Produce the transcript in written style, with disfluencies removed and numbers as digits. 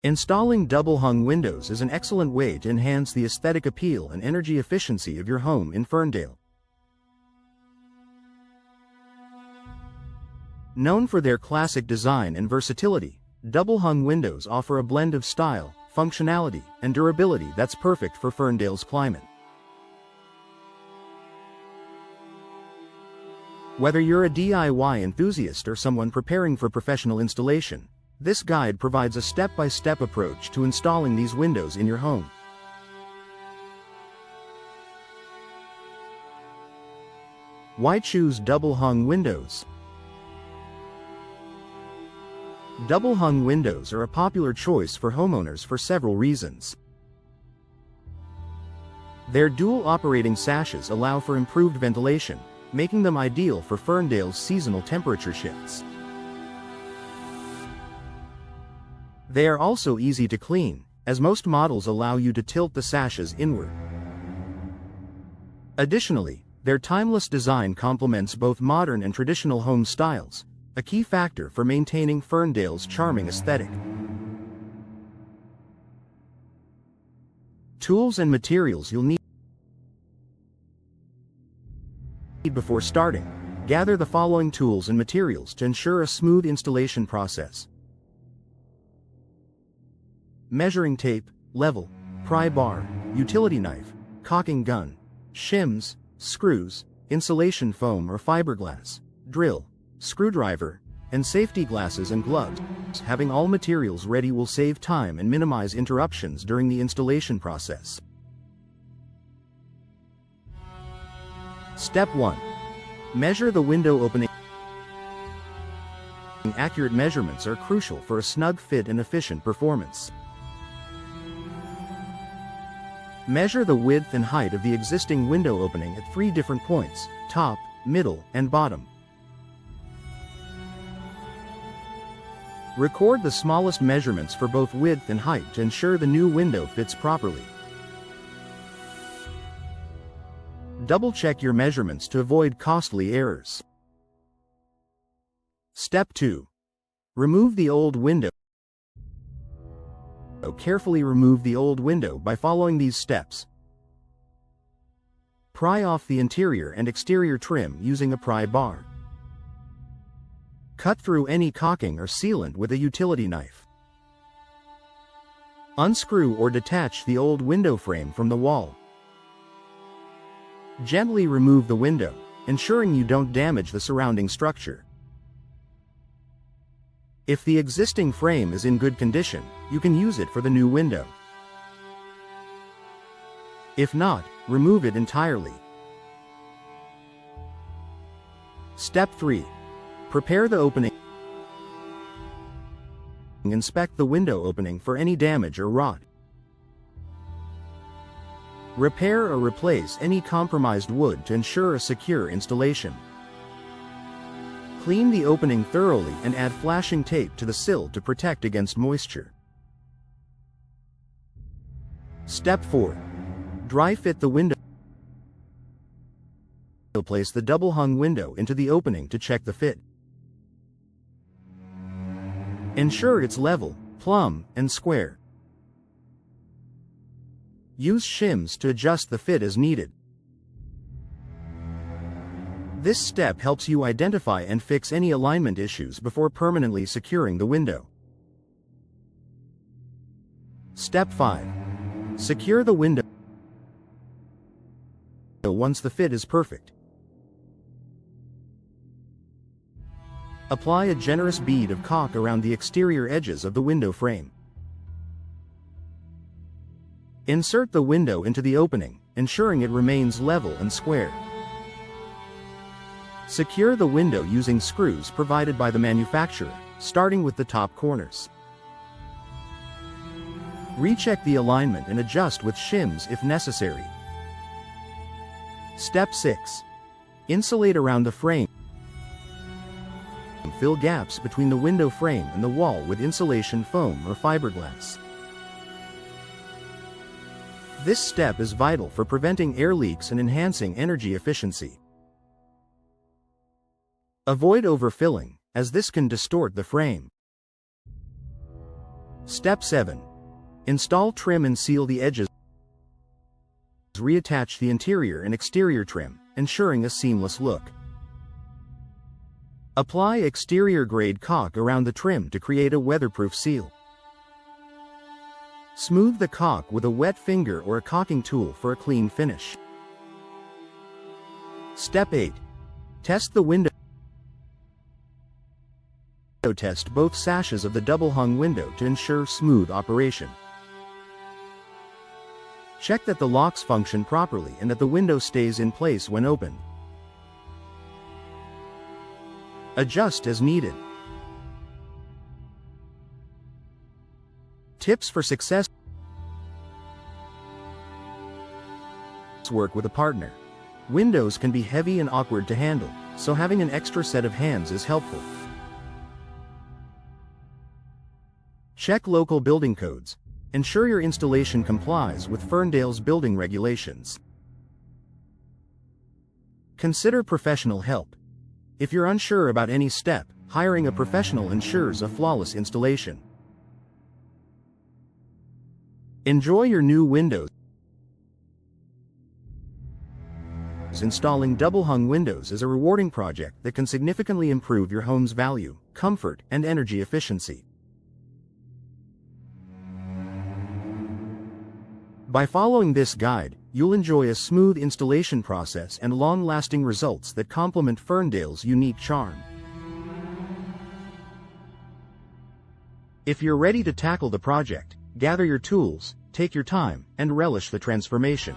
Installing double-hung windows is an excellent way to enhance the aesthetic appeal and energy efficiency of your home in Ferndale. Known for their classic design and versatility, double-hung windows offer a blend of style, functionality, and durability that's perfect for Ferndale's climate. Whether you're a DIY enthusiast or someone preparing for professional installation, this guide provides a step-by-step approach to installing these windows in your home. Why choose double-hung windows? Double-hung windows are a popular choice for homeowners for several reasons. Their dual operating sashes allow for improved ventilation, making them ideal for Ferndale's seasonal temperature shifts. They are also easy to clean, as most models allow you to tilt the sashes inward. Additionally, their timeless design complements both modern and traditional home styles, a key factor for maintaining Ferndale's charming aesthetic. Tools and materials you'll need before starting. Gather the following tools and materials to ensure a smooth installation process: measuring tape, level, pry bar, utility knife, caulking gun, shims, screws, insulation foam or fiberglass, drill, screwdriver, and safety glasses and gloves. Having all materials ready will save time and minimize interruptions during the installation process. Step 1. Measure the window opening. Accurate measurements are crucial for a snug fit and efficient performance. Measure the width and height of the existing window opening at 3 different points: top, middle, and bottom. Record the smallest measurements for both width and height to ensure the new window fits properly. Double-check your measurements to avoid costly errors. Step 2. Remove the old window. Carefully remove the old window by following these steps. Pry off the interior and exterior trim using a pry bar. Cut through any caulking or sealant with a utility knife. Unscrew or detach the old window frame from the wall. Gently remove the window, ensuring you don't damage the surrounding structure. If the existing frame is in good condition, you can use it for the new window. If not, remove it entirely. Step 3. Prepare the opening. Inspect the window opening for any damage or rot. Repair or replace any compromised wood to ensure a secure installation. Clean the opening thoroughly and add flashing tape to the sill to protect against moisture. Step 4. Dry fit the window. Place the double-hung window into the opening to check the fit. Ensure it's level, plumb, and square. Use shims to adjust the fit as needed. This step helps you identify and fix any alignment issues before permanently securing the window. Step 5. Secure the window once the fit is perfect. Apply a generous bead of caulk around the exterior edges of the window frame. Insert the window into the opening, ensuring it remains level and square. Secure the window using screws provided by the manufacturer, starting with the top corners. Recheck the alignment and adjust with shims if necessary. Step 6. Insulate around the frame. Fill gaps between the window frame and the wall with insulation foam or fiberglass. This step is vital for preventing air leaks and enhancing energy efficiency. Avoid overfilling, as this can distort the frame. Step 7. Install trim and seal the edges. Reattach the interior and exterior trim, ensuring a seamless look. Apply exterior-grade caulk around the trim to create a weatherproof seal. Smooth the caulk with a wet finger or a caulking tool for a clean finish. Step 8. Test the window. Test both sashes of the double-hung window to ensure smooth operation. Check that the locks function properly and that the window stays in place when opened. Adjust as needed. Tips for success. Work with a partner. Windows can be heavy and awkward to handle, so having an extra set of hands is helpful. Check local building codes. Ensure your installation complies with Ferndale's building regulations. Consider professional help. If you're unsure about any step, hiring a professional ensures a flawless installation. Enjoy your new windows. Installing double-hung windows is a rewarding project that can significantly improve your home's value, comfort, and energy efficiency. By following this guide, you'll enjoy a smooth installation process and long-lasting results that complement Ferndale's unique charm. If you're ready to tackle the project, gather your tools, take your time, and relish the transformation.